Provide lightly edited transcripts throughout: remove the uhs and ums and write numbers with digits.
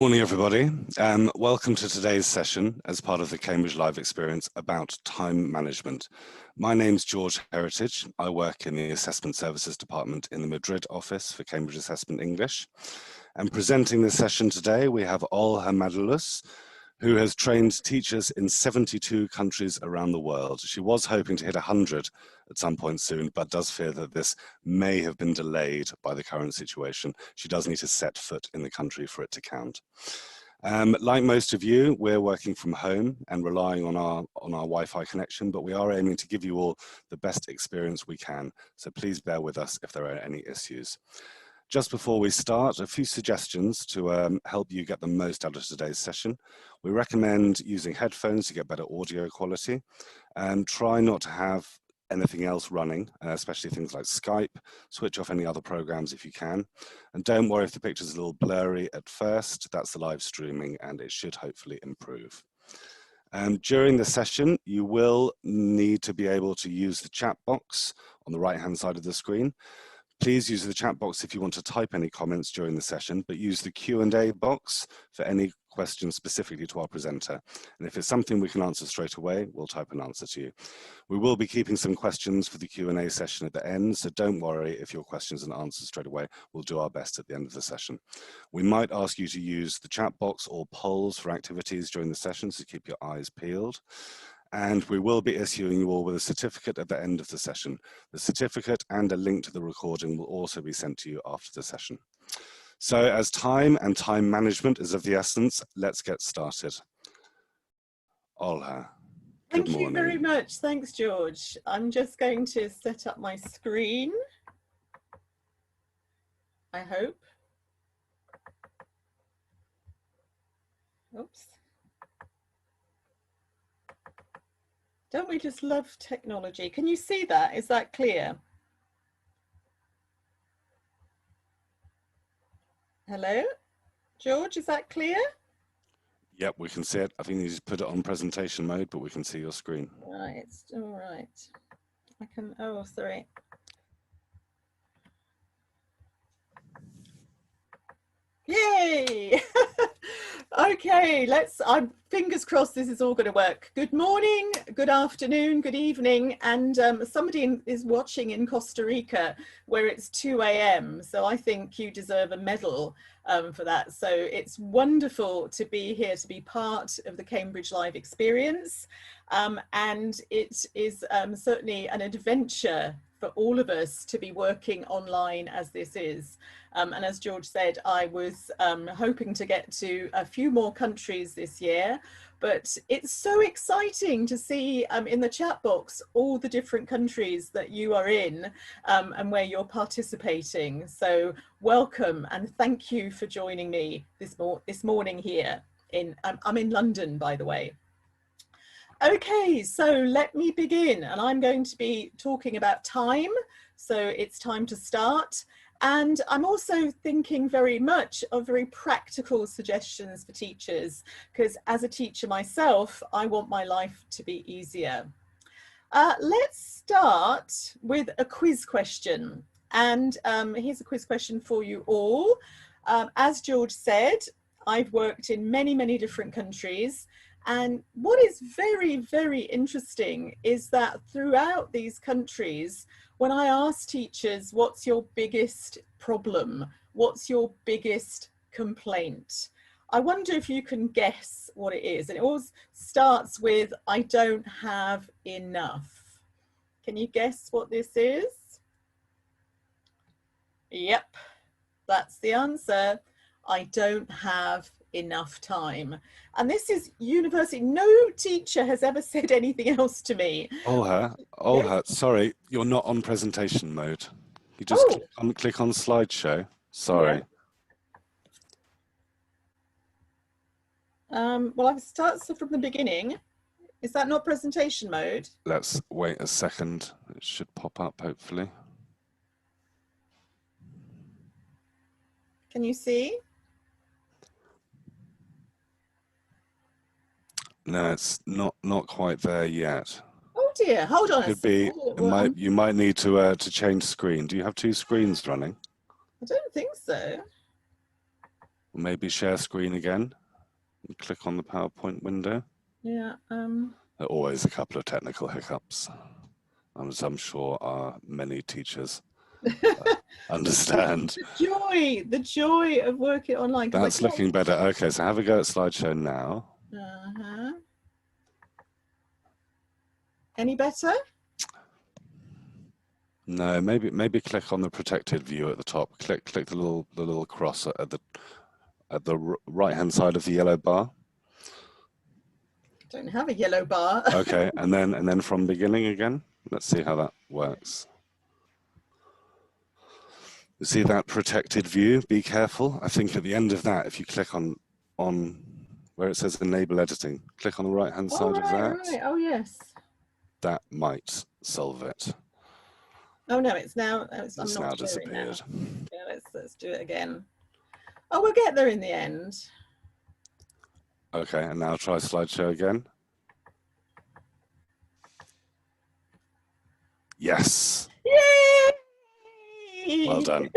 Morning, everybody. Welcome to today's session as part of the Cambridge Live experience about time management. My name's George Heritage. I work in the Assessment Services Department in the Madrid office for Cambridge Assessment English. And presenting this session today, we have Olha Madalus, who has trained teachers in 72 countries around the world. She was hoping to hit 100 at some point soon, but does fear that this may have been delayed by the current situation. She does need to set foot in the country for it to count. Like most of you, we're working from home and relying on our Wi-Fi connection, but we are aiming to give you all the best experience we can. So please bear with us if there are any issues. Just before we start, a few suggestions to help you get the most out of today's session. We recommend using headphones to get better audio quality, and try not to have anything else running, especially things like Skype. Switch off any other programs if you can. And don't worry if the picture's a little blurry at first. That's the live streaming and it should hopefully improve. During the session, you will need to be able to use the chat box on the right-hand side of the screen. Please use the chat box if you want to type any comments during the session, but use the Q&A box for any questions specifically to our presenter. And if it's something we can answer straight away, we'll type an answer to you. We will be keeping some questions for the Q&A session at the end, so don't worry if your questions and answers straight away. We'll do our best at the end of the session. We might ask you to use the chat box or polls for activities during the session, so keep your eyes peeled. And we will be issuing you all with a certificate at the end of the session. The certificate and a link to the recording will also be sent to you after the session. So as time and time management is of the essence, let's get started. Olha, good morning. Thank you very much. Thanks, George. I'm just going to set up my screen, I hope. Oops. Don't we just love technology? Can you see that? Is that clear? Hello? George, is that clear? Yep, we can see it. I think you just put it on presentation mode, but we can see your screen. Right, all right. I can, oh, sorry. Yay! Okay, I'm fingers crossed this is all going to work. Good morning, good afternoon, good evening, and somebody is watching in Costa Rica where it's 2 a.m. So I think you deserve a medal for that. So it's wonderful to be here, to be part of the Cambridge Live experience, and it is certainly an adventure for all of us to be working online as this is. And as George said, I was hoping to get to a few more countries this year, but it's so exciting to see in the chat box all the different countries that you are in and where you're participating. So welcome and thank you for joining me this morning here. I'm in London, by the way. Okay, so let me begin, and I'm going to be talking about time, so it's time to start. And I'm also thinking very much of very practical suggestions for teachers, because as a teacher myself, I want my life to be easier. Let's start with a quiz question. And here's a quiz question for you all. As George said, I've worked in many, many different countries. And what is very, very interesting is that throughout these countries, when I ask teachers, what's your biggest problem? What's your biggest complaint? I wonder if you can guess what it is. And it always starts with, I don't have enough. Can you guess what this is? Yep, that's the answer. I don't have enough time. And this is university. No teacher has ever said anything else to me. Olha, sorry, you're not on presentation mode. You just click on slideshow. Sorry. Yeah. Well, I've started from the beginning. Is that not presentation mode? Let's wait a second. It should pop up, hopefully. Can you see? No, it's not quite there yet. Oh dear, hold on. Could be. You might need to change screen. Do you have two screens running? I don't think so. maybe share screen again and click on the PowerPoint window. Yeah. There are always a couple of technical hiccups, as I'm sure many teachers understand. The joy of working online. That's looking better. Okay, so have a go at slideshow now. Any better? No, maybe click on the protected view at the top. Click the little cross at the right hand side of the yellow bar. Don't have a yellow bar. Okay, and then from beginning again. Let's see how that works. You see that protected view? Be careful. I think at the end of that, if you click on where it says enable editing, click on the right hand side of that. Right. Oh yes. That might solve it. Oh no, it's now. It's now disappeared. Yeah, let's do it again. Oh, we'll get there in the end. Okay, and now try slideshow again. Yes. Yay! Well done.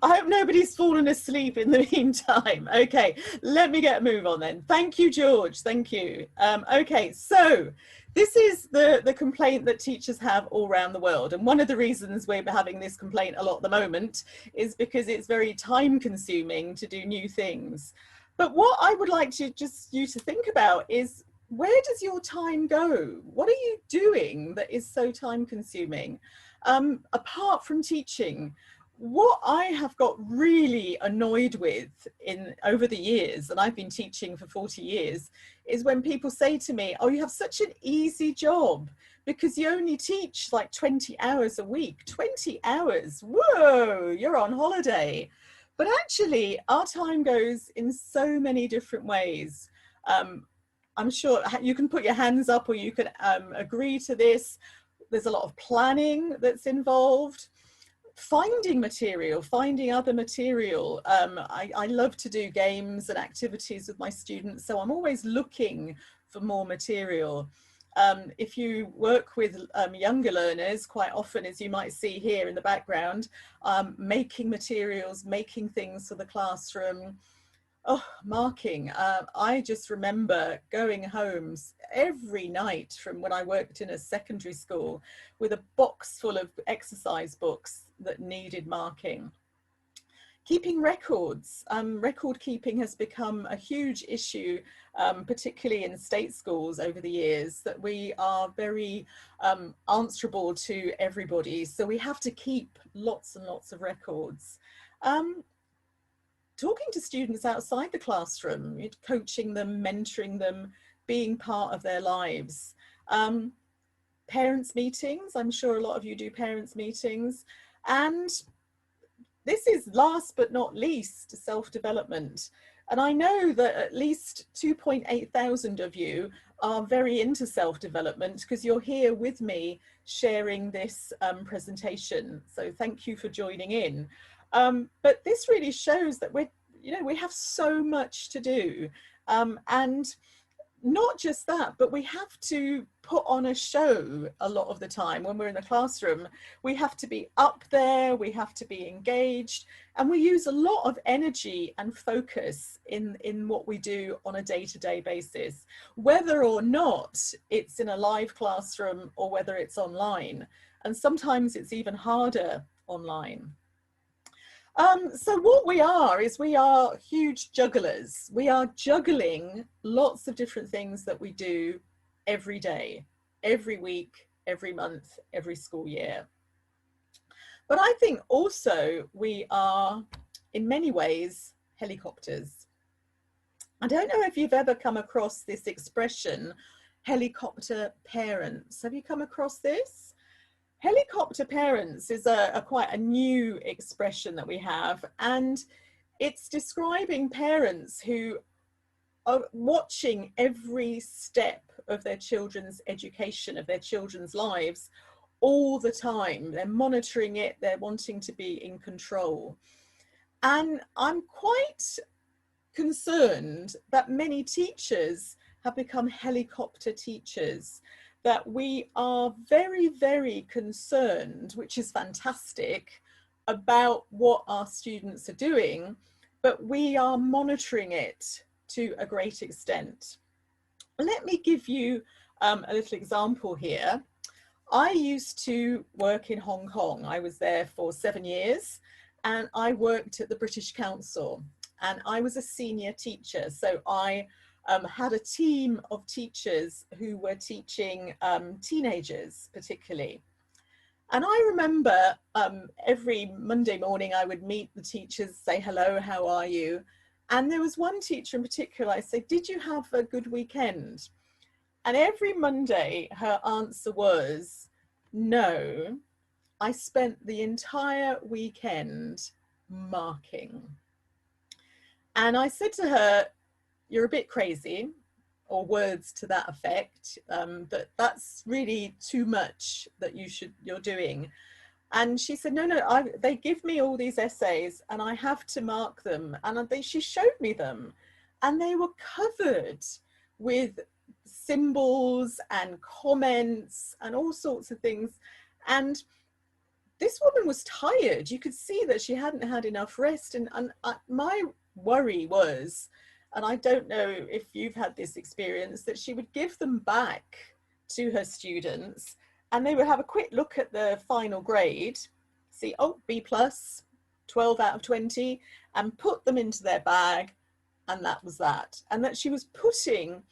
I hope nobody's fallen asleep in the meantime. Okay, let me get a move on then. Thank you, George. Thank you. Okay, so this is the complaint that teachers have all around the world. And one of the reasons we're having this complaint a lot at the moment is because it's very time consuming to do new things. But what I would like to just you to think about is, where does your time go? What are you doing that is so time consuming? Apart from teaching, what I have got really annoyed with over the years, and I've been teaching for 40 years, is when people say to me, oh, you have such an easy job because you only teach like 20 hours a week. 20 hours, whoa, you're on holiday. But actually, our time goes in so many different ways. I'm sure you can put your hands up or you can agree to this. There's a lot of planning that's involved. Finding material, finding other material. I love to do games and activities with my students, so I'm always looking for more material. If you work with younger learners, quite often, as you might see here in the background, making materials, making things for the classroom. Oh, marking. I just remember going home every night from when I worked in a secondary school with a box full of exercise books that needed marking. Keeping records. Record keeping has become a huge issue, particularly in state schools over the years, that we are very answerable to everybody. So we have to keep lots and lots of records. Talking to students outside the classroom, coaching them, mentoring them, being part of their lives. Parents' meetings, I'm sure a lot of you do parents' meetings. And this is last but not least, self-development. And I know that at least 2.8 thousand of you are very into self-development because you're here with me sharing this presentation. So thank you for joining in. But this really shows that we have so much to do, and not just that, but we have to put on a show a lot of the time when we're in the classroom. We have to be up there, we have to be engaged, and we use a lot of energy and focus in what we do on a day-to-day basis, whether or not it's in a live classroom or whether it's online. And sometimes it's even harder online. So what we are huge jugglers. We are juggling lots of different things that we do every day, every week, every month, every school year. But I think also we are, in many ways, helicopters. I don't know if you've ever come across this expression, helicopter parents. Have you come across this? Helicopter parents is quite a new expression that we have, and it's describing parents who are watching every step of their children's education, of their children's lives, all the time. They're monitoring it, they're wanting to be in control. And I'm quite concerned that many teachers have become helicopter teachers, that we are very, very concerned, which is fantastic, about what our students are doing, but we are monitoring it to a great extent. Let me give you a little example here. I used to work in Hong Kong. I was there for 7 years, and I worked at the British Council, and I was a senior teacher. So I had a team of teachers who were teaching teenagers particularly. And I remember every Monday morning I would meet the teachers, say, hello, how are you? And there was one teacher in particular, I said, did you have a good weekend? And every Monday her answer was, no, I spent the entire weekend marking. And I said to her, you're a bit crazy, or words to that effect, that that's really too much that you're doing. And she said, no, they give me all these essays and I have to mark them. And she showed me them, and they were covered with symbols and comments and all sorts of things. And this woman was tired. You could see that she hadn't had enough rest. And my worry was, and I don't know if you've had this experience, that she would give them back to her students and they would have a quick look at the final grade, see, oh, B+, 12 out of 20, and put them into their bag, and that was that. And that she was putting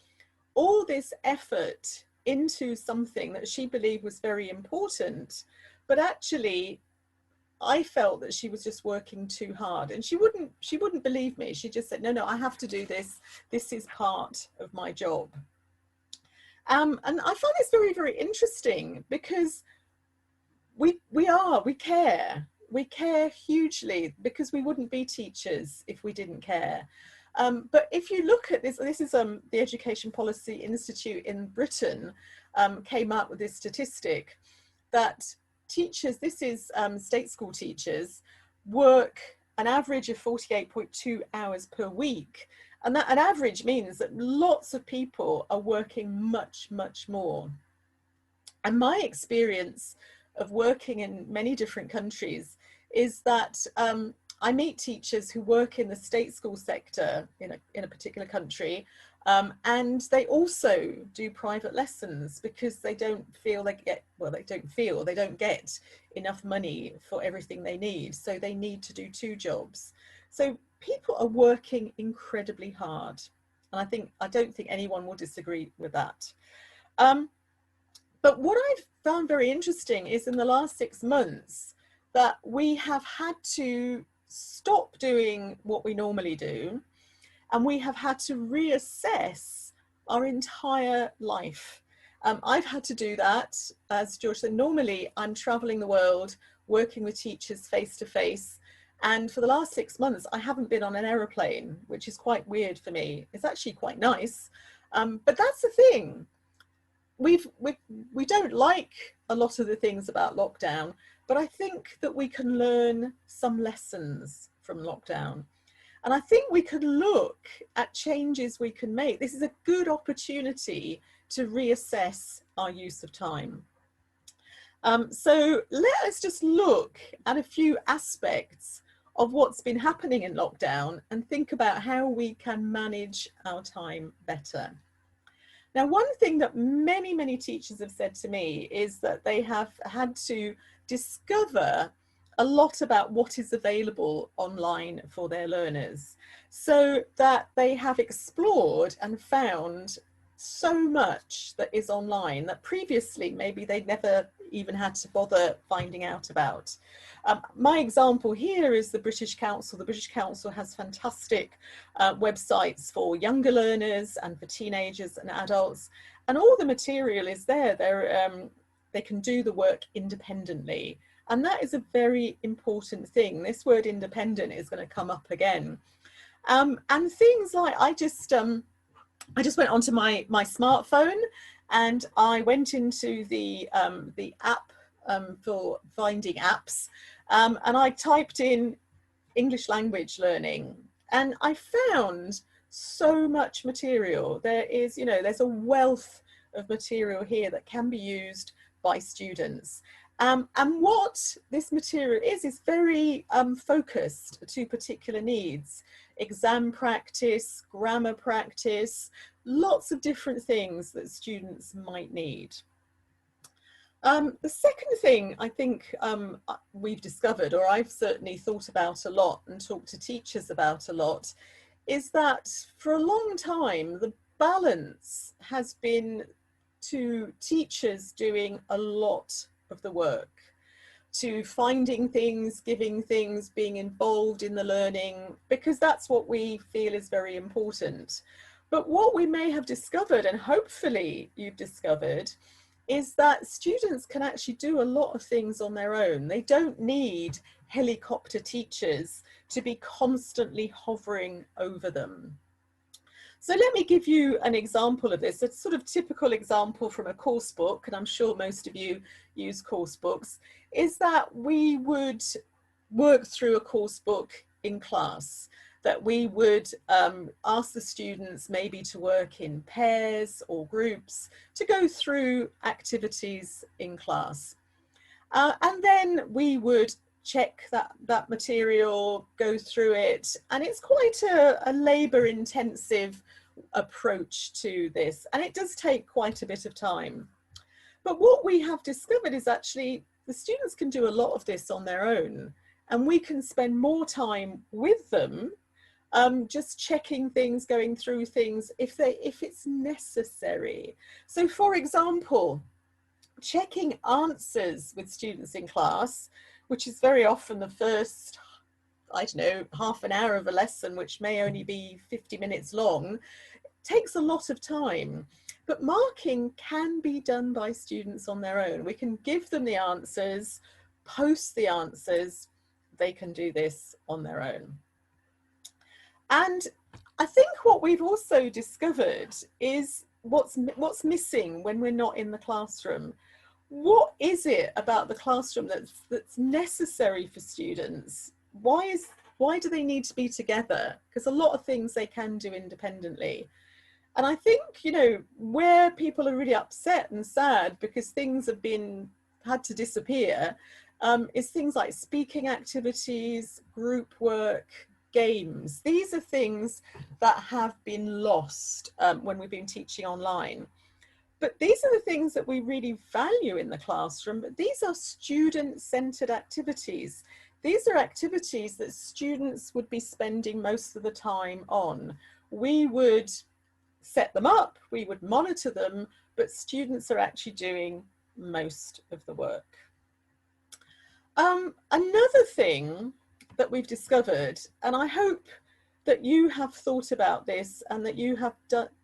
all this effort into something that she believed was very important, but actually I felt that she was just working too hard, and she wouldn't believe me. She just said, no, I have to do this. This is part of my job. And I find this very, very interesting, because we care. We care hugely, because we wouldn't be teachers if we didn't care. But if you look at this is the Education Policy Institute in Britain came up with this statistic that teachers, this is state school teachers, work an average of 48.2 hours per week. And that an average means that lots of people are working much, much more. And my experience of working in many different countries is that I meet teachers who work in the state school sector in a particular country, and they also do private lessons because they don't feel they don't get enough money for everything they need. So they need to do two jobs. So people are working incredibly hard. And I don't think anyone will disagree with that. But what I've found very interesting is in the last 6 months that we have had to stop doing what we normally do, and we have had to reassess our entire life. I've had to do that, as George said. Normally I'm traveling the world, working with teachers face to face, and for the last 6 months I haven't been on an aeroplane, which is quite weird for me. It's actually quite nice, but that's the thing. We don't like a lot of the things about lockdown, but I think that we can learn some lessons from lockdown. And I think we could look at changes we can make. This is a good opportunity to reassess our use of time. So let us just look at a few aspects of what's been happening in lockdown and think about how we can manage our time better. Now, one thing that many, many teachers have said to me is that they have had to discover a lot about what is available online for their learners, so that they have explored and found so much that is online that previously maybe they'd never even had to bother finding out about. My example here is the British Council. The British Council has fantastic websites for younger learners and for teenagers and adults, and all the material is there. They can do the work independently, and that is a very important thing. This word independent is going to come up again. And things like, I just went onto my smartphone and I went into the app for finding apps, and I typed in English language learning, and I found so much material. There's a wealth of material here that can be used by students. And what this material is very focused to particular needs. Exam practice, grammar practice, lots of different things that students might need. The second thing I think we've discovered, or I've certainly thought about a lot and talked to teachers about a lot, is that for a long time the balance has been to teachers doing a lot of the work, to finding things, giving things, being involved in the learning, because that's what we feel is very important. But what we may have discovered, and hopefully you've discovered, is that students can actually do a lot of things on their own. They don't need helicopter teachers to be constantly hovering over them. So let me give you an example of this, a sort of typical example from a course book, and I'm sure most of you use course books, is that we would work through a course book in class, that we would ask the students maybe to work in pairs or groups to go through activities in class. And then we would check that material, go through it, and it's quite a labour-intensive approach to this, and it does take quite a bit of time. But what we have discovered is actually the students can do a lot of this on their own, and we can spend more time with them just checking things, going through things if it's necessary. So for example, checking answers with students in class, which is very often the first, I don't know, half an hour of a lesson, which may only be 50 minutes long, takes a lot of time. But marking can be done by students on their own. We can give them the answers, post the answers, they can do this on their own. And I think what we've also discovered is what's missing when we're not in the classroom. What is it about the classroom that's necessary for students? Why do they need to be together? Because a lot of things they can do independently. And I think, you know, where people are really upset and sad because things have had to disappear, is things like speaking activities, group work, games. These are things that have been lost when we've been teaching online. But these are the things that we really value in the classroom. But these are student-centered activities. These are activities that students would be spending most of the time on. We would set them up, we would monitor them, but students are actually doing most of the work. Another thing that we've discovered, and I hope that you have thought about this and that you have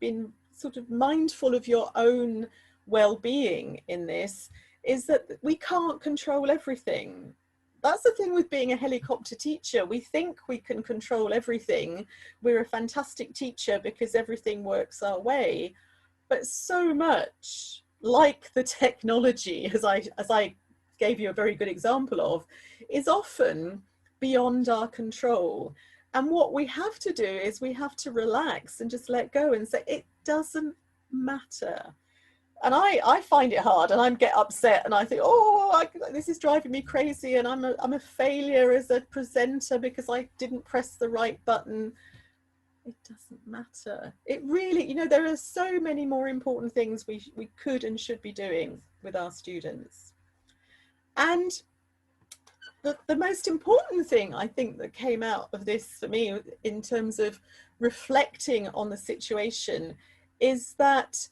been sort of mindful of your own well-being in this, is that we can't control everything. That's the thing with being a helicopter teacher. We think we can control everything. We're a fantastic teacher because everything works our way. But so much, like the technology, as I gave you a very good example of, is often beyond our control. And what we have to do is we have to relax and just let go and say, it doesn't matter. And I find it hard, and I get upset and I think, oh, this is driving me crazy, and I'm a failure as a presenter because I didn't press the right button. It doesn't matter. It really, you know, there are so many more important things we could and should be doing with our students. And the most important thing I think that came out of this for me in terms of reflecting on the situation is that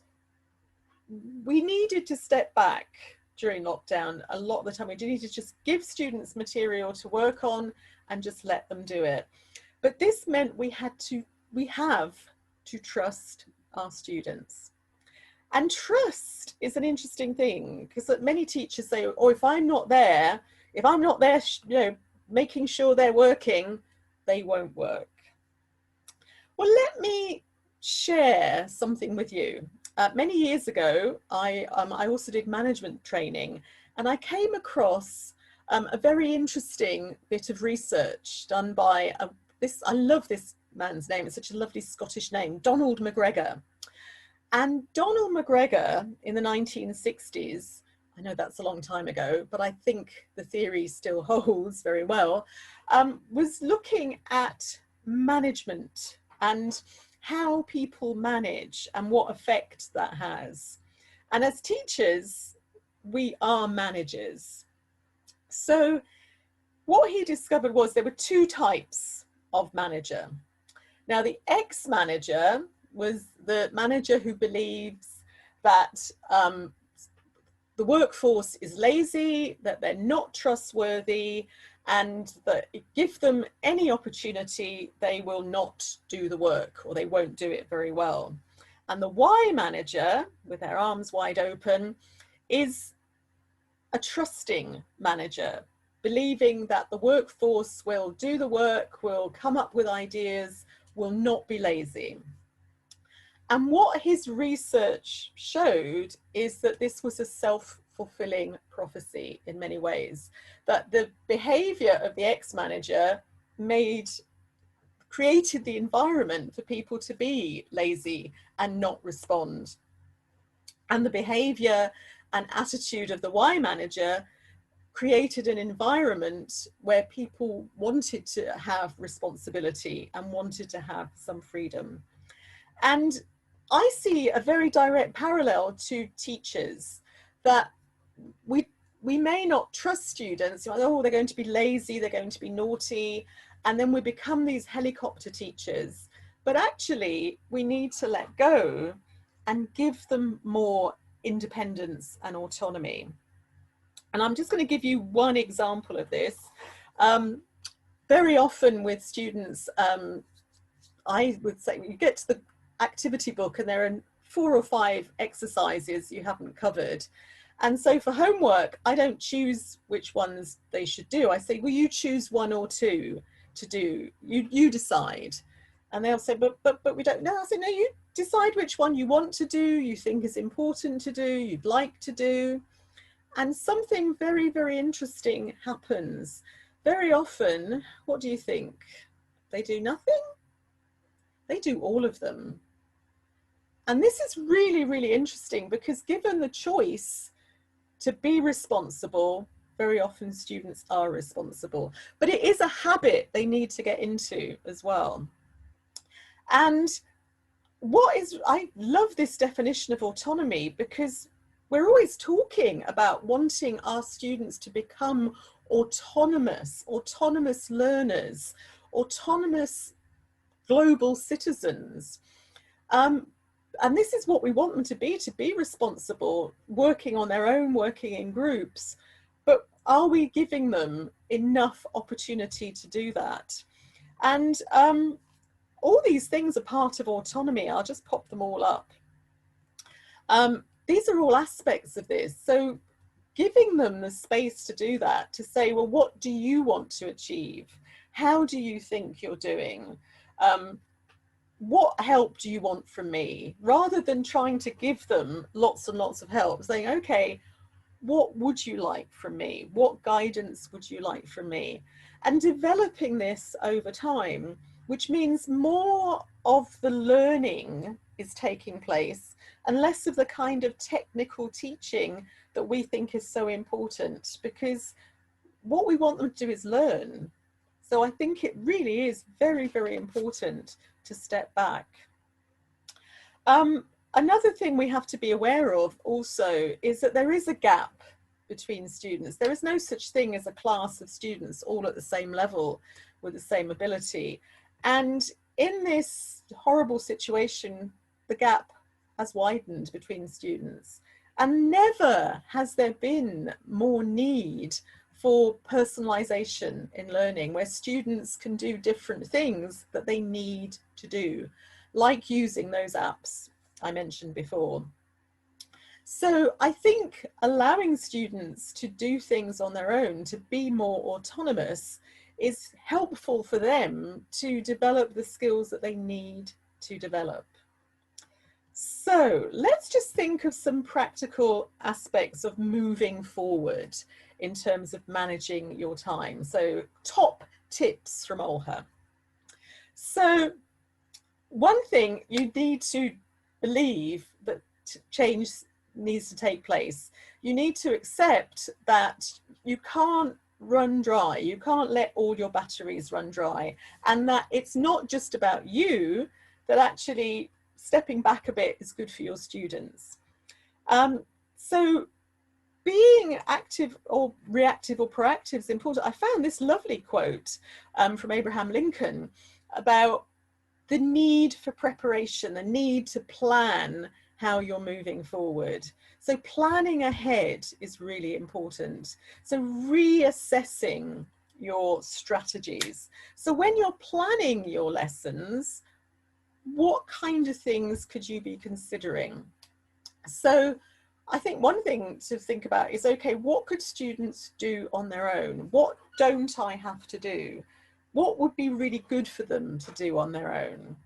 we needed to step back during lockdown. A lot of the time we needed to just give students material to work on and just let them do it. But this meant we have to trust our students. And trust is an interesting thing, because many teachers say, oh, if I'm not there, you know, making sure they're working, they won't work. Well, let me share something with you. Many years ago, I also did management training, and I came across a very interesting bit of research done by I love this man's name. It's such a lovely Scottish name, Donald McGregor. And Donald McGregor in the 1960s I know that's a long time ago, but I think the theory still holds very well, was looking at management and how people manage and what effect that has. And as teachers, we are managers. So what he discovered was there were two types of manager. Now, the ex-manager was the manager who believes that the workforce is lazy, that they're not trustworthy, and that give them any opportunity, they will not do the work or they won't do it very well. And the Y manager, with their arms wide open, is a trusting manager, believing that the workforce will do the work, will come up with ideas, will not be lazy. And what his research showed is that this was a self-fulfilling prophecy in many ways, that the behavior of the ex-manager created the environment for people to be lazy and not respond. And the behavior and attitude of the Y manager created an environment where people wanted to have responsibility and wanted to have some freedom. And I see a very direct parallel to teachers, that we may not trust students. Oh, they're going to be lazy, they're going to be naughty, and then we become these helicopter teachers. But actually, we need to let go and give them more independence and autonomy. And I'm just going to give you one example of this. Very often with students, I would say you get to the activity book and there are 4 or 5 exercises you haven't covered. And so for homework, I don't choose which ones they should do. I say, will you choose 1 or 2 to do? You decide. And they'll say, but we don't know. I say, no, you decide which one you want to do, you think is important to do, you'd like to do. And something very, very interesting happens. Very often, what do you think? They do nothing? They do all of them. And this is really, really interesting, because given the choice to be responsible, very often students are responsible. But it is a habit they need to get into as well. And I love this definition of autonomy, because we're always talking about wanting our students to become autonomous learners, autonomous global citizens. And this is what we want them to be responsible, working on their own, working in groups. But are we giving them enough opportunity to do that? And all these things are part of autonomy. I'll just pop them all up. These are all aspects of this. So giving them the space to do that, to say, well, what do you want to achieve? How do you think you're doing? What help do you want from me? Rather than trying to give them lots and lots of help, saying, okay, what would you like from me? What guidance would you like from me? And developing this over time, which means more of the learning is taking place and less of the kind of technical teaching that we think is so important, because what we want them to do is learn. So I think it really is very, very important to step back. Another thing we have to be aware of also is that there is a gap between students. There is no such thing as a class of students all at the same level with the same ability. And in this horrible situation, the gap has widened between students. And never has there been more need for personalization in learning, where students can do different things that they need to do, like using those apps I mentioned before. So I think allowing students to do things on their own, to be more autonomous, is helpful for them to develop the skills that they need to develop. So let's just think of some practical aspects of moving forward in terms of managing your time. So top tips from Olha. So one thing, you need to believe that change needs to take place. You need to accept that you can't run dry. You can't let all your batteries run dry, and that it's not just about you, that actually stepping back a bit is good for your students. So being active or reactive or proactive is important. I found this lovely quote from Abraham Lincoln about the need for preparation, the need to plan how you're moving forward. So planning ahead is really important. So reassessing your strategies. So when you're planning your lessons, what kind of things could you be considering? So I think one thing to think about is, okay, what could students do on their own? What don't I have to do? What would be really good for them to do on their own?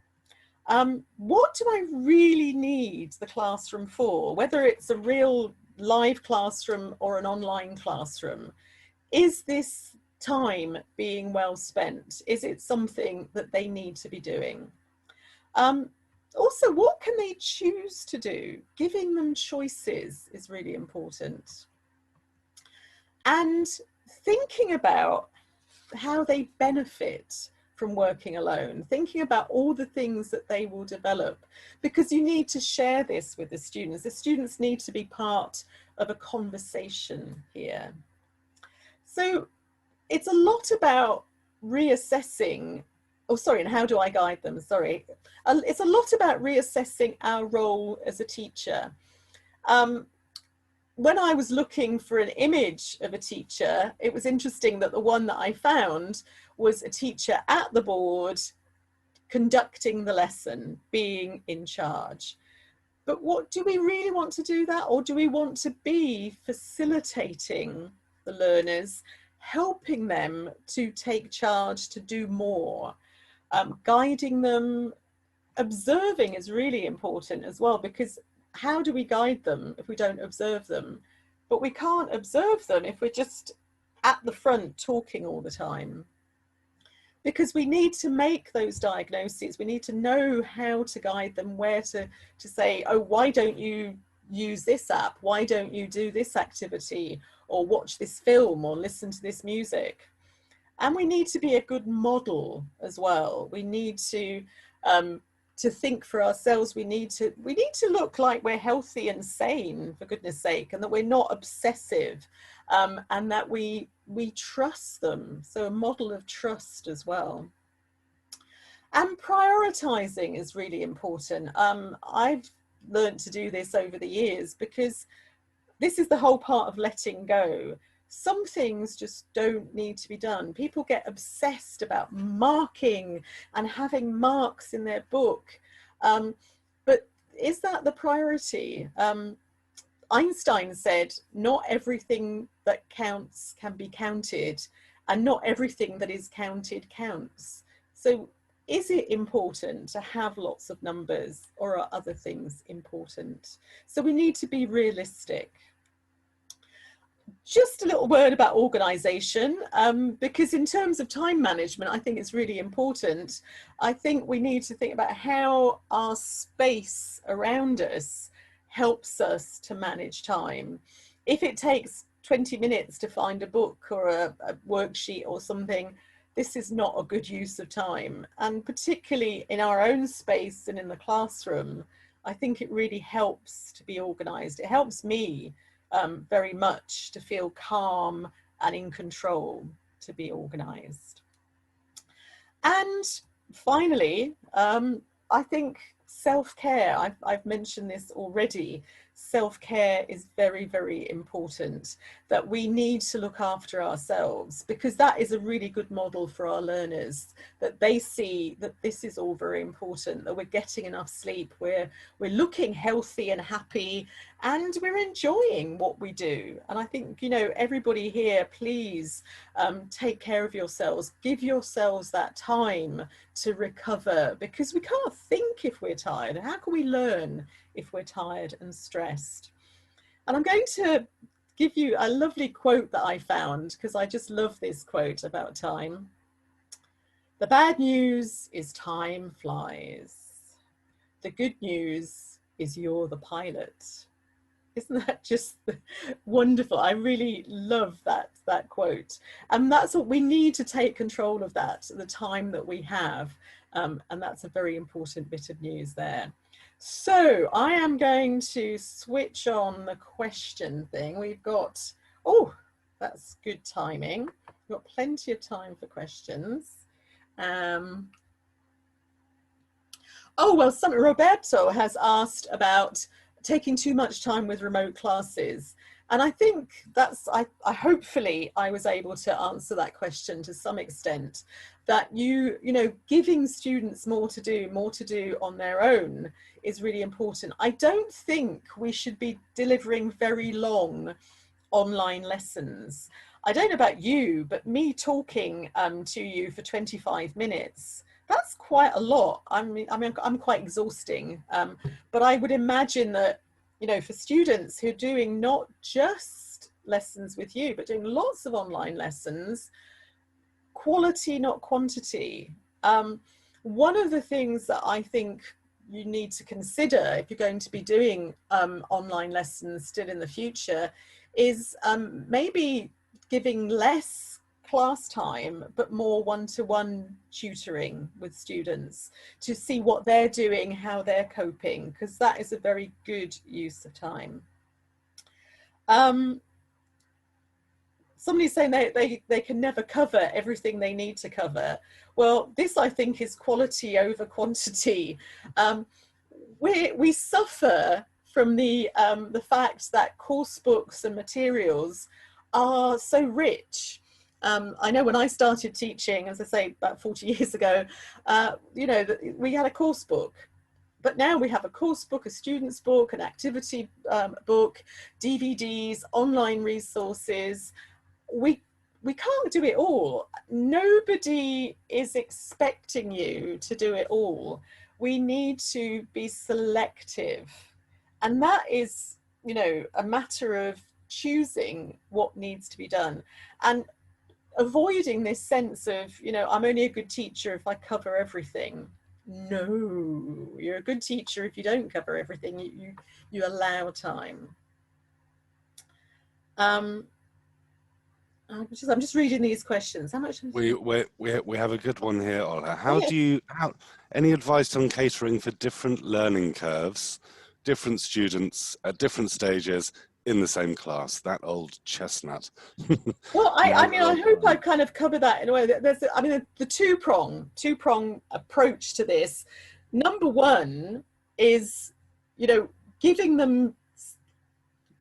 What do I really need the classroom for? Whether it's a real live classroom or an online classroom, is this time being well spent? Is it something that they need to be doing? Also, what can they choose to do? Giving them choices is really important. And thinking about how they benefit from working alone, thinking about all the things that they will develop, because you need to share this with the students. The students need to be part of a conversation here. So it's a lot about reassessing, oh sorry, and how do I guide them, sorry. It's a lot about reassessing our role as a teacher. When I was looking for an image of a teacher, it was interesting that the one that I found was a teacher at the board, conducting the lesson, being in charge. But what, do we really want to do that? Or do we want to be facilitating the learners, helping them to take charge, to do more, guiding them? Observing is really important as well, because how do we guide them if we don't observe them? But we can't observe them if we're just at the front talking all the time, because we need to make those diagnoses. We need to know how to guide them, where to say, oh, why don't you use this app? Why don't you do this activity, or watch this film, or listen to this music? And we need to be a good model as well. We need to think for ourselves. We need to look like we're healthy and sane, for goodness sake, and that we're not obsessive, and that we trust them. So a model of trust as well. And prioritizing is really important. I've learned to do this over the years, because this is the whole part of letting go. Some things just don't need to be done. People get obsessed about marking and having marks in their book. But is that the priority? Einstein said, not everything that counts can be counted, and not everything that is counted counts. So is it important to have lots of numbers, or are other things important? So we need to be realistic. Just a little word about organisation, because in terms of time management, I think it's really important. I think we need to think about how our space around us helps us to manage time. If it takes 20 minutes to find a book or a worksheet or something, this is not a good use of time. And particularly in our own space and in the classroom, I think it really helps to be organised. It helps me very much to feel calm and in control, to be organised. And finally, I think self-care, I've mentioned this already. Self-care is very, very important, that we need to look after ourselves, because that is a really good model for our learners, that they see that this is all very important, that we're getting enough sleep, we're looking healthy and happy, and we're enjoying what we do. And I think, you know, everybody here, please take care of yourselves, give yourselves that time to recover, because we can't think if we're tired. How can we learn if we're tired and stressed? And I'm going to give you a lovely quote that I found, because I just love this quote about time. The bad news is time flies. The good news is you're the pilot. Isn't that just wonderful? I really love that quote. And that's what we need, to take control of that, the time that we have. And that's a very important bit of news there. So I am going to switch on the question thing. We've got, oh, that's good timing. We've got plenty of time for questions. Oh, well, Roberto has asked about taking too much time with remote classes. And I think that's, hopefully I was able to answer that question to some extent, that you know, giving students more to do on their own is really important. I don't think we should be delivering very long online lessons. I don't know about you, but me talking to you for 25 minutes, that's quite a lot. I mean, I'm quite exhausting, but I would imagine that, you know, for students who are doing not just lessons with you, but doing lots of online lessons, quality, not quantity. One of the things that I think you need to consider if you're going to be doing online lessons still in the future is maybe giving less class time, but more one-to-one tutoring with students to see what they're doing, how they're coping, because that is a very good use of time. Somebody's saying they can never cover everything they need to cover. Well, this I think is quality over quantity. We suffer from the fact that course books and materials are so rich. I know when I started teaching, as I say, about 40 years ago, you know, we had a course book. But now we have a course book, a student's book, an activity book, DVDs, online resources. We can't do it all. Nobody is expecting you to do it all. We need to be selective. And that is, you know, a matter of choosing what needs to be done and avoiding this sense of, you know, I'm only a good teacher if I cover everything. No, you're a good teacher if you don't cover everything. You allow time. I'm just reading these questions. How much? We have a good one here, Olga. Any advice on catering for different learning curves, different students at different stages in the same class? That old chestnut. Well, I mean, I hope I've kind of covered that in a way. There's, I mean, the two-prong approach to this. Number one is, you know, giving them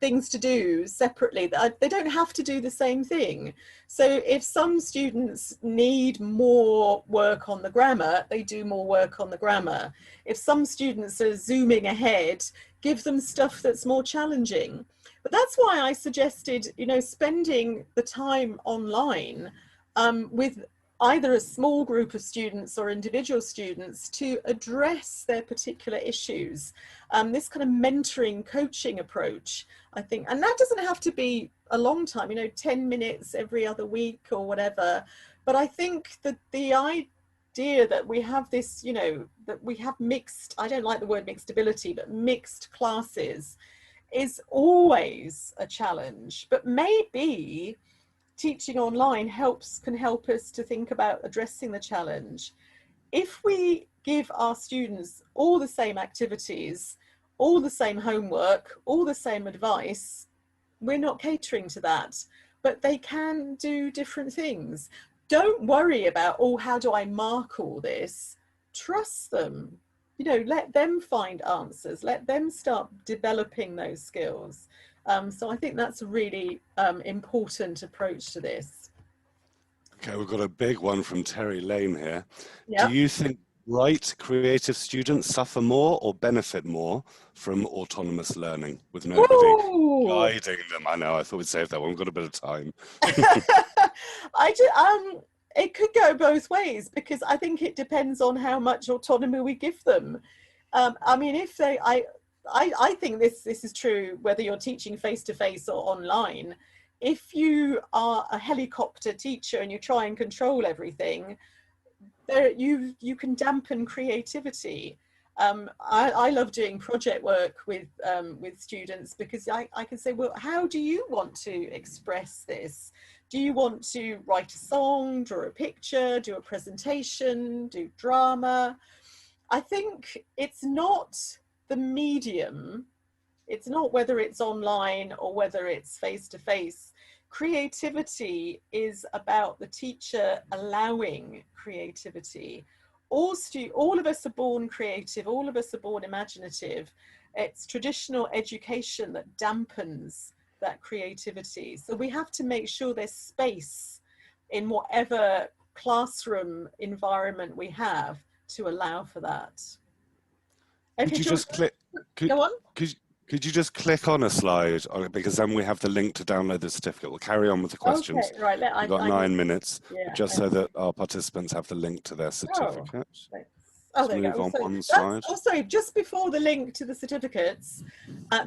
things to do separately. They don't have to do the same thing. So if some students need more work on the grammar, they do more work on the grammar. If some students are zooming ahead, give them stuff that's more challenging. But that's why I suggested, you know, spending the time online with either a small group of students or individual students to address their particular issues. This kind of mentoring, coaching approach, I think, and that doesn't have to be a long time, you know, 10 minutes every other week or whatever. But I think that the idea that we have this, you know, that we have mixed, I don't like the word mixed ability, but mixed classes is always a challenge. But maybe teaching online can help us to think about addressing the challenge. If we give our students all the same activities, all the same homework, all the same advice, we're not catering to that, but they can do different things. Don't worry about, oh, how do I mark all this? Trust them, you know, let them find answers, let them start developing those skills. So I think that's a really important approach to this. Okay, we've got a big one from Terry Lane here. Yep. Do you think bright, creative students suffer more or benefit more from autonomous learning with nobody guiding them? I know, I thought we'd save that one. We've got a bit of time. It could go both ways, because I think it depends on how much autonomy we give them. I mean, if they, I think this is true whether you're teaching face-to-face or online. If you are a helicopter teacher and you try and control everything, you can dampen creativity. I love doing project work with students, because I can say, well, how do you want to express this? Do you want to write a song, draw a picture, do a presentation, do drama? I think it's not the medium, it's not whether it's online or whether it's face-to-face. Creativity is about the teacher allowing creativity. All of us are born creative, all of us are born imaginative. It's traditional education that dampens that creativity. So we have to make sure there's space in whatever classroom environment we have to allow for that. Okay, Could you George, just click? go on. Could you just click on a slide, because then we have the link to download the certificate. We'll carry on with the questions. Okay, right. We've got 9 minutes, yeah, just so that our participants have the link to their certificate. Oh, there you Move go. on So one slide. oh, sorry, just before the link to the certificates,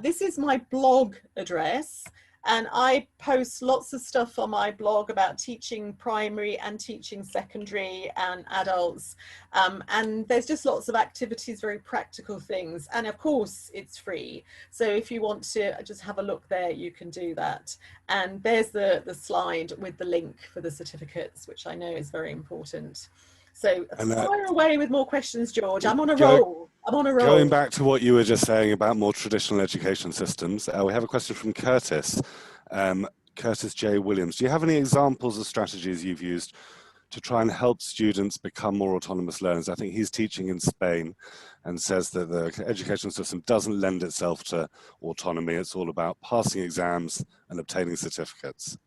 this is my blog address, and I post lots of stuff on my blog about teaching primary and teaching secondary and adults, and there's just lots of activities, very practical things, and of course it's free. So if you want to just have a look there, you can do that. And there's the slide with the link for the certificates, which I know is very important. So fire away with more questions, George. I'm on a roll. I'm on a roll. Going back to what you were just saying about more traditional education systems, we have a question from Curtis. Curtis J. Williams. Do you have any examples of strategies you've used to try and help students become more autonomous learners? I think he's teaching in Spain and says that the education system doesn't lend itself to autonomy. It's all about passing exams and obtaining certificates.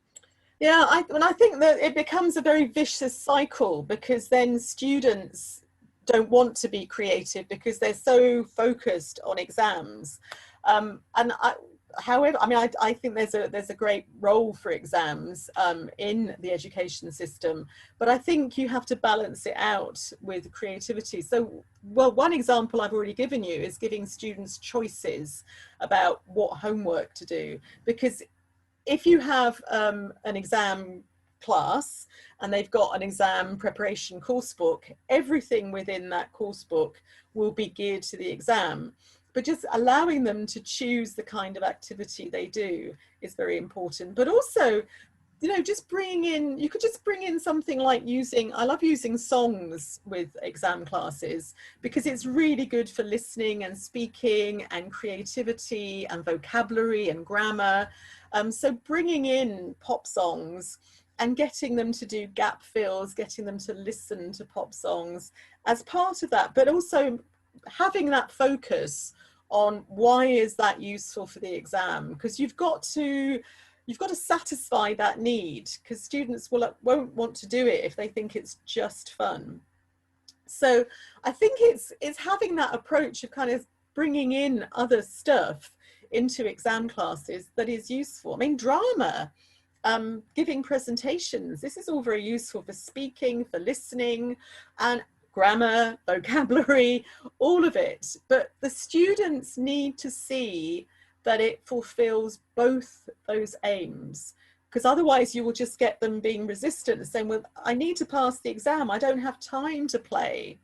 Yeah, I think that it becomes a very vicious cycle, because then students don't want to be creative because they're so focused on exams. However, I mean, I think there's a great role for exams in the education system, but I think you have to balance it out with creativity. So, well, one example I've already given you is giving students choices about what homework to do, because if you have an exam class and they've got an exam preparation course book, everything within that course book will be geared to the exam. But just allowing them to choose the kind of activity they do is very important. But also, you know, just bringing in, you could just bring in something like I love using songs with exam classes, because it's really good for listening and speaking and creativity and vocabulary and grammar. So bringing in pop songs and getting them to do gap fills, getting them to listen to pop songs as part of that, but also having that focus on why is that useful for the exam, because you've got to satisfy that need, because students won't want to do it if they think it's just fun. So I think it's having that approach of kind of bringing in other stuff into exam classes that is useful. I mean, drama, giving presentations, this is all very useful for speaking, for listening, and grammar, vocabulary, all of it. But the students need to see that it fulfills both those aims, because otherwise you will just get them being resistant and saying, well, I need to pass the exam, I don't have time to play.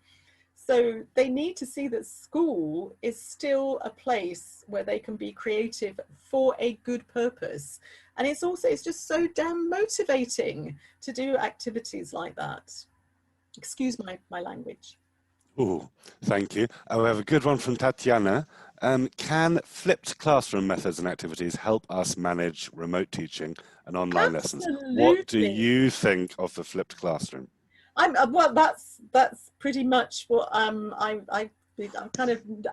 So they need to see that school is still a place where they can be creative for a good purpose. And it's just so damn motivating to do activities like that. Excuse my language. Oh, thank you. We have a good one from Tatiana. Can flipped classroom methods and activities help us manage remote teaching and online lessons? What do you think of the flipped classroom? Well, that's pretty much what I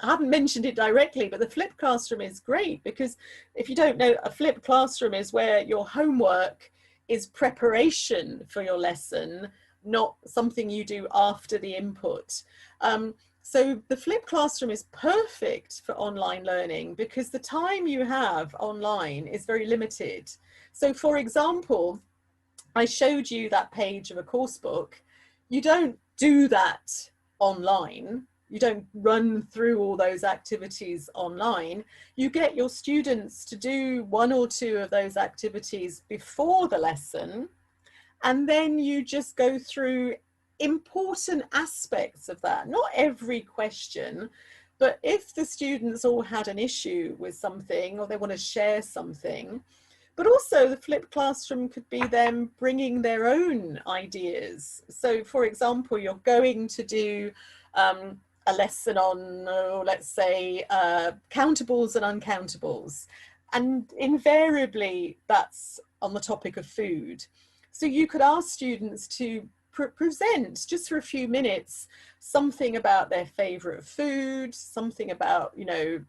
haven't mentioned it directly, but the flipped classroom is great, because if you don't know, a flipped classroom is where your homework is preparation for your lesson, not something you do after the input. So the flipped classroom is perfect for online learning, because the time you have online is very limited. So for example, I showed you that page of a course book. You don't do that online. You don't run through all those activities online. You get your students to do one or two of those activities before the lesson, and then you just go through important aspects of that. Not every question, But if the students all had an issue with something, or they want to share something, but also the flipped classroom could be them bringing their own ideas. So for example, you're going to do a lesson on, let's say, countables and uncountables. And invariably that's on the topic of food. So you could ask students to present just for a few minutes something about their favorite food, something about, you know,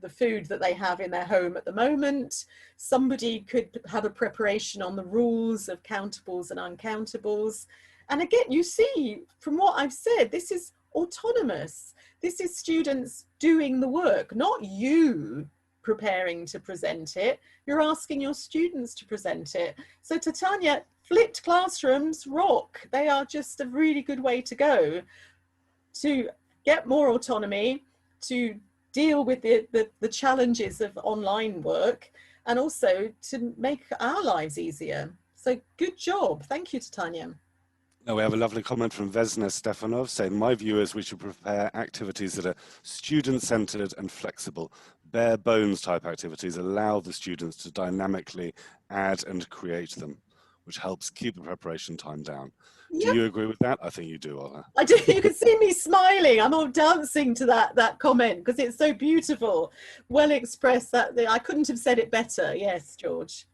the food that they have in their home at the moment. Somebody could have a preparation on the rules of countables and uncountables. And again, you see from what I've said, this is autonomous. This is students doing the work, not you preparing to present it. You're asking your students to present it. So Titania, flipped classrooms rock. They are just a really good way to go to get more autonomy, to deal with the challenges of online work, and also to make our lives easier. So good job. Thank you, Titania. Now we have a lovely comment from Vesna Stefanov saying, my view is we should prepare activities that are student-centered and flexible. Bare bones type activities allow the students to dynamically add and create them, which helps keep the preparation time down. Yep. Do you agree with that? I think you do, Olha. I do. You can see me smiling. I'm all dancing to that comment because it's so beautiful. Well expressed. That I couldn't have said it better. Yes, George.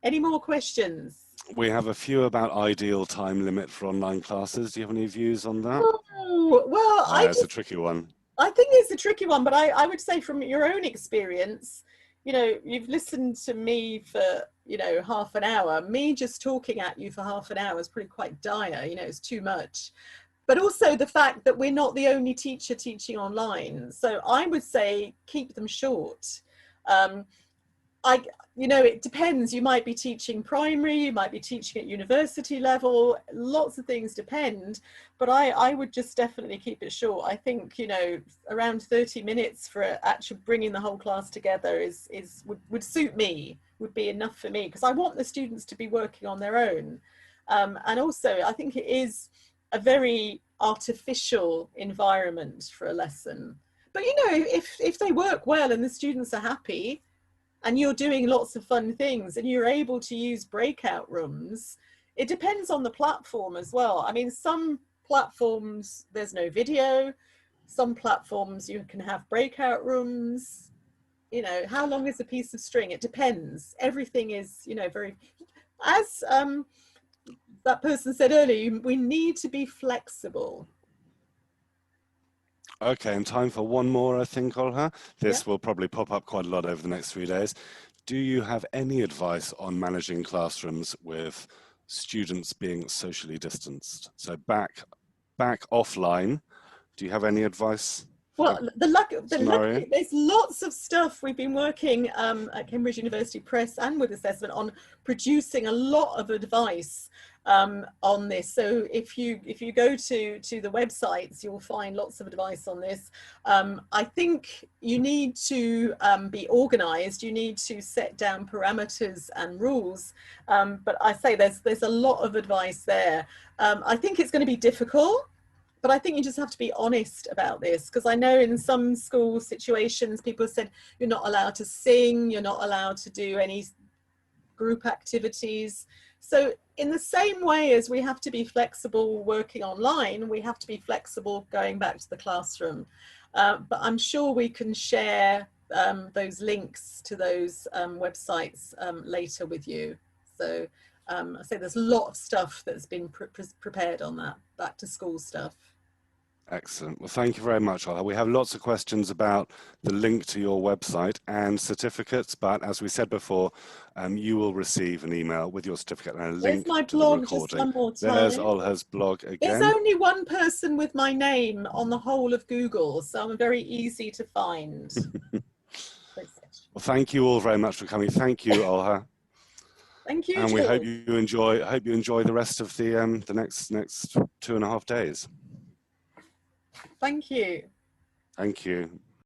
Any more questions? We have a few about ideal time limit for online classes. Do you have any views on that? Oh, well, it's a tricky one. I think it's a tricky one, but I would say from your own experience, you know, you've listened to me for, you know, half an hour. Me just talking at you for half an hour is pretty quite dire, you know, it's too much. But also the fact that we're not the only teacher teaching online. So I would say keep them short. You know, it depends. You might be teaching primary, you might be teaching at university level, lots of things depend, but I would just definitely keep it short. I think, you know, around 30 minutes for actually bringing the whole class together would suit me, would be enough for me, because I want the students to be working on their own. And also, I think it is a very artificial environment for a lesson. But, you know, if they work well and the students are happy, and you're doing lots of fun things and you're able to use breakout rooms, it depends on the platform as well. I mean, some platforms, there's no video. Some platforms you can have breakout rooms. You know, how long is a piece of string? It depends. Everything is, you know, very, as that person said earlier, we need to be flexible. Okay, and time for one more, I think, Olha. This will probably pop up quite a lot over the next 3 days. Do you have any advice on managing classrooms with students being socially distanced? So back offline, do you have any advice? Well, there's lots of stuff. We've been working at Cambridge University Press and with assessment on producing a lot of advice on this. So if you go to the websites, you'll find lots of advice on this. I think you need to be organized. You need to set down parameters and rules. But I say there's a lot of advice there. I think it's going to be difficult. But I think you just have to be honest about this, because I know in some school situations, people have said you're not allowed to sing, you're not allowed to do any group activities. So in the same way as we have to be flexible working online, we have to be flexible going back to the classroom. But I'm sure we can share those links to those websites later with you. So I say there's a lot of stuff that's been prepared on that back to school stuff. Excellent. Well, thank you very much, Olha. We have lots of questions about the link to your website and certificates, but as we said before, you will receive an email with your certificate and a link to the recording. Just one more time. There's Olha's blog again. There's only one person with my name on the whole of Google, so I'm very easy to find. Well, thank you all very much for coming. Thank you, Olha. Thank you. And we hope you enjoy the rest of the next 2.5 days. Thank you. Thank you.